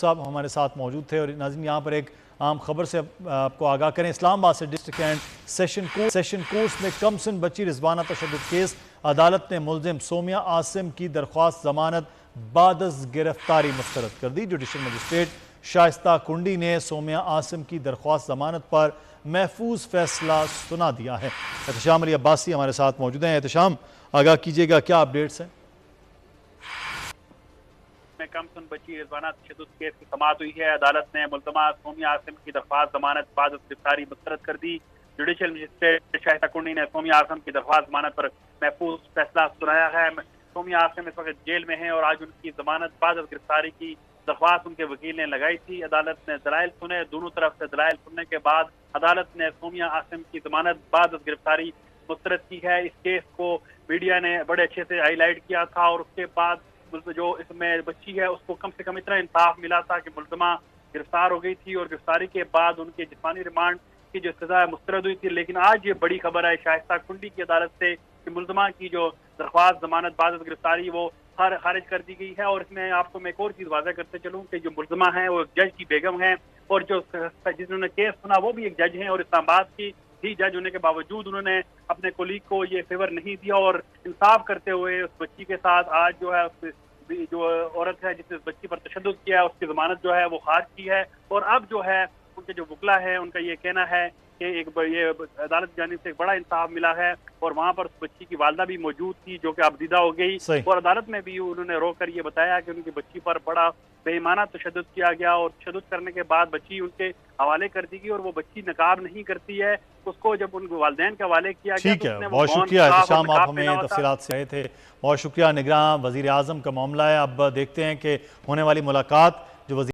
صاحب ہمارے ساتھ موجود تھے. اور ناظرین یہاں پر ایک عام خبر سے آپ کو آگاہ کریں. اسلام آباد سے ڈسٹرکٹ اینڈ سیشن کورس میں کم سن بچی رضوانہ تشدد کیس. عدالت نے ملزم سومیہ عاصم کی درخواست ضمانت بعد از گرفتاری مسترد کر دی. جوڈیشل مجسٹریٹ شائستہ کنڈی نے سومیہ عاصم کی درخواست ضمانت پر محفوظ فیصلہ سنا دیا ہے. احتشام علی عباسی ہمارے ساتھ موجود ہیں. احتشام، آگاہ کیجیے گا، کیا اپڈیٹس ہیں؟ کم سن بچی رضوانہ تشدد کیس کی سماعت ہوئی ہے. عدالت نے ملزمہ سومیہ عاصم کی درخواست ضمانت بعد از گرفتاری مسترد کر دی. جوڈیشل مجسٹریٹ شائستہ کنڈی نے سومیہ عاصم کی درخواست ضمانت پر محفوظ فیصلہ سنایا ہے. سومیہ عاصم اس وقت جیل میں ہیں اور آج ان کی ضمانت بعد از گرفتاری کی درخواست ان کے وکیل نے لگائی تھی. عدالت نے دلائل سنے. دونوں طرف سے دلائل سننے کے بعد عدالت نے سومیہ عاصم کی ضمانت بعد از گرفتاری مسترد کی ہے. اس کیس کو میڈیا نے بڑے اچھے سے ہائی لائٹ کیا تھا اور اس کے بعد جو اس میں بچی ہے اس کو کم سے کم اتنا انصاف ملا تھا کہ ملزمہ گرفتار ہو گئی تھی اور گرفتاری کے بعد ان کے جسمانی ریمانڈ کی جو سزا مسترد ہوئی تھی. لیکن آج یہ بڑی خبر ہے شائستہ کنڈی کی عدالت سے کہ ملزمہ کی جو درخواست ضمانت بعد از گرفتاری وہ خارج کر دی گئی ہے. اور اس میں آپ کو میں ایک اور چیز واضح کرتے چلوں کہ جو ملزمہ ہیں وہ ایک جج کی بیگم ہیں اور جو جنہوں نے کیس سنا وہ بھی ایک جج ہیں اور اسلام آباد کی ہی جج ہونے کے باوجود انہوں نے اپنے کولیگ کو یہ فیور نہیں دیا اور انصاف کرتے ہوئے اس بچی کے ساتھ آج جو ہے جو عورت ہے جس نے بچی پر تشدد کیا ہے اس کی ضمانت جو ہے وہ خارج کی ہے. اور اب جو ہے ان کے جو وکلا ہے ان کا یہ کہنا ہے کہ یہ عدالت جانب سے ایک بڑا انصاف ملا ہے اور وہاں پر اس بچی کی والدہ بھی موجود تھی جو کہ ابدیدہ ہو گئی. اور عدالت میں بھی انہوں نے رو کر یہ بتایا کہ ان کی بچی پر بڑا بے ایمانہ تشدد کیا گیا اور تشدد کرنے کے بعد بچی ان کے حوالے کر دی گئی اور وہ بچی نقاب نہیں کرتی ہے. اس کو جب ان کے والدین کے حوالے کیا گیا ٹھیک ہے. بہت شکریہ احتشام، آپ ہمیں تفصیلات سے آئے تھے. بہت شکریہ. نگراں وزیر اعظم کا معاملہ ہے. اب دیکھتے ہیں کہ ہونے والی ملاقات جو وزیر